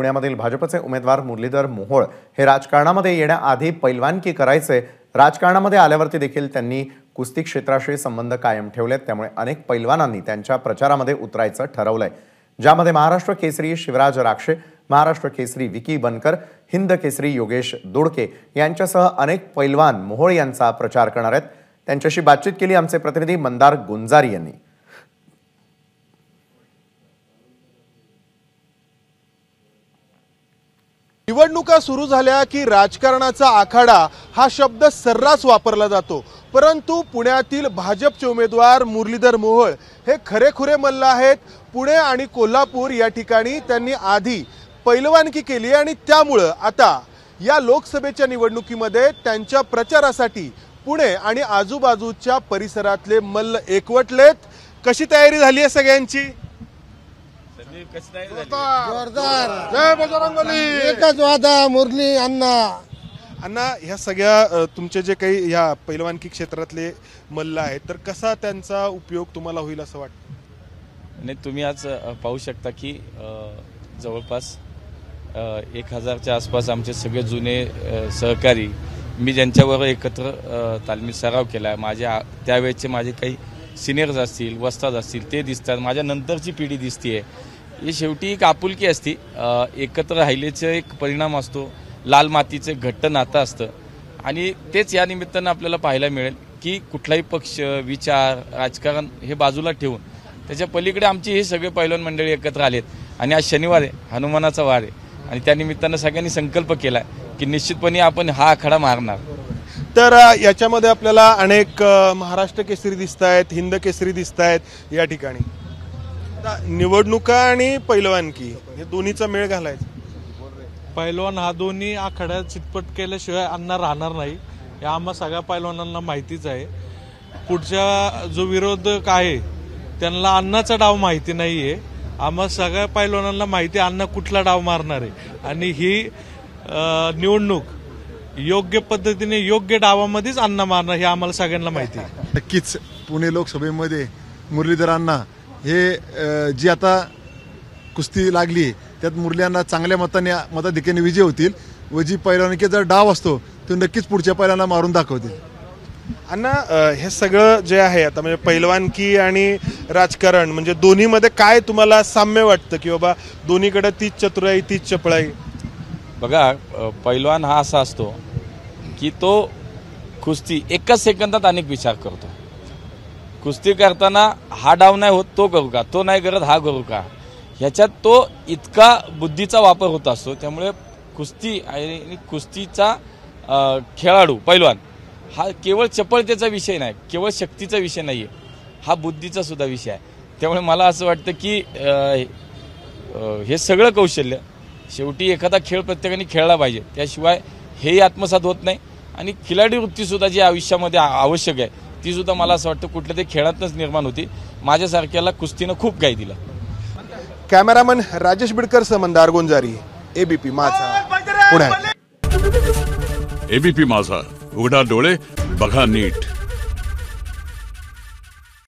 पुण्यामधील भाजपचे उमेदवार मुरलीधर मोहोळ हे राजकारणामध्ये येण्याआधी पैलवानकी करायचे। राजकारणामध्ये आल्यावरती देखील त्यांनी कुस्ती क्षेत्राशी संबंध कायम ठेवलेत। त्यामुळे अनेक पैलवानांनी त्यांच्या प्रचारामध्ये उतरायचं ठरवलंय, ज्यामध्ये महाराष्ट्र केसरी शिवराज राक्षे, महाराष्ट्र केसरी विकी बनकर, हिंद केसरी योगेश दोडके यांच्यासह अनेक पैलवान मोहोळ यांचा प्रचार करणार आहेत। त्यांच्याशी बातचीत केली आमचे प्रतिनिधी मंदार गुंजारी यांनी। निवडणुका सुरू झाल्या की राजकारणाचा आखाडा हा शब्द सर्रास वापरला जातो, परंतु पुण्यातील भाजपचे उमेदवार मुरलीधर मोहोळ हे खरेखुरे मल्ल आहेत। पुणे आणि कोल्हापूर या ठिकाणी त्यांनी आधी पैलवानकी केली आणि त्यामुळे आता या लोकसभेच्या निवडणुकीमध्ये त्यांच्या प्रचारासाठी पुणे आणि आजूबाजूच्या परिसरातले मल्ल एकवटलेत। कशी तयारी झाली आहे सगळ्यांची? जोरदार जय बजरंगबली। एकच वादा मुरली अण्णा ह्या सगळ्या तुमचे जे काही ह्या पैलवानकी क्षेत्रातले मल्ल आहेत, तर कसा त्यांचा उपयोग तुम्हाला होईल असं वाटतं? नाही, तुम्ही आज पाहू शकता की जवळपास 1000च्या आसपास आमचे सगळे जुने सहकारी, मी ज्यांच्यावर एकत्र तालमी सराव केला, माझ्या त्यावेळेचे माझे काही सिनियर्स असतील, वस्ताद असतील, ते दिसतात। माझ्या नंतरची पिढी दिसते। ही शेवटी एक आपुलकी असते, एकत्र राहिल्याचा एक परिणाम असतो, लाल मातीचे घट्ट नातं असतं आणि तेच या निमित्तानं आपल्याला पाहायला मिळेल की कुठलाही पक्ष, विचार, राजकारण हे बाजूला ठेवून त्याच्या पलीकडे आमची हे सगळे पैलवान मंडळी एकत्र आलेत। आणि आज शनिवार आहे, हनुमानाचा वार आहे आणि त्या निमित्तानं सगळ्यांनी संकल्प केला की निश्चितपणे आपण हा आखाडा मारणार। तर याच्यामध्ये आपल्याला अनेक महाराष्ट्र केसरी दिसत आहेत, हिंद केसरी दिसत आहेत। या ठिकाणी निवडणुका आणि पैलवानकी हे दोन्हीचा मेळ घालायचा। पैलवान हा दोन्ही आखाड्यात चितपट केल्याशिवाय अण्णा राहणार नाही, हे आम्हा सगळ्या पैलवानांना माहितीच आहे। पुढचा जो विरोधक आहे त्यांना अण्णाचा डाव माहिती नाहीये, आम्हा सगळ्या पैलवानांना माहिती आहे अण्णा कुठला डाव मारणार आहे आणि ही निवडणूक योग्य पद्धतीने योग्य डावामध्येच अण्णा मारणार हे आम्हाला सगळ्यांना माहिती आहे। नक्कीच पुणे लोकसभेमध्ये मुरलीधर अण्णा हे जी आता कुस्ती लागली त्यात मुरली चांगल्या मताधिक्याने विजय होतील व जी पैलवानकीचा जर डाव असतो तो नक्कीच पुढच्या पैलवानाला मारून दाखवतील। अण्णा, हे सगळं जे आहे आता म्हणजे पैलवानकी आणि राजकारण म्हणजे दोन्हीमध्ये काय तुम्हाला साम्य वाटतं की बाबा दोन्हीकडे तीच चतुराई तीच चपळाई? बघा, पैलवान हा असा असतो की तो कुस्ती एकाच सेकंदात अनेक विचार करतो। कुस्ती करताना हा डाव नाही होत तो करू का, तो नाही करत हा करू का, ह्याच्यात तो इतका बुद्धीचा वापर होत असतो। त्यामुळे कुस्ती आणि कुस्तीचा खेळाडू पैलवान हा केवळ चपळतेचा विषय नाही, केवळ शक्तीचा विषय नाही आहे, हा बुद्धीचा सुद्धा विषय आहे। त्यामुळे मला असं वाटतं की हे सगळं कौशल्य शेवटी एखादा खेळ प्रत्येकाने खेळला पाहिजे, त्याशिवाय हेही आत्मसात होत नाही। आणि खिलाडी वृत्तीसुद्धा जी आयुष्यामध्ये आवश्यक आहे ती सुद्धा मला असं वाटतं कुठल्या तरी खेळातच निर्माण होती। माझ्यासारख्याला कुस्तीनं खूप काही दिलं। कॅमेरामन राजेश बिडकर सह मंदार गुंजारी, एबीपी माझा, पुणे। एबीपी माझा, उघडा डोळे बघा नीट।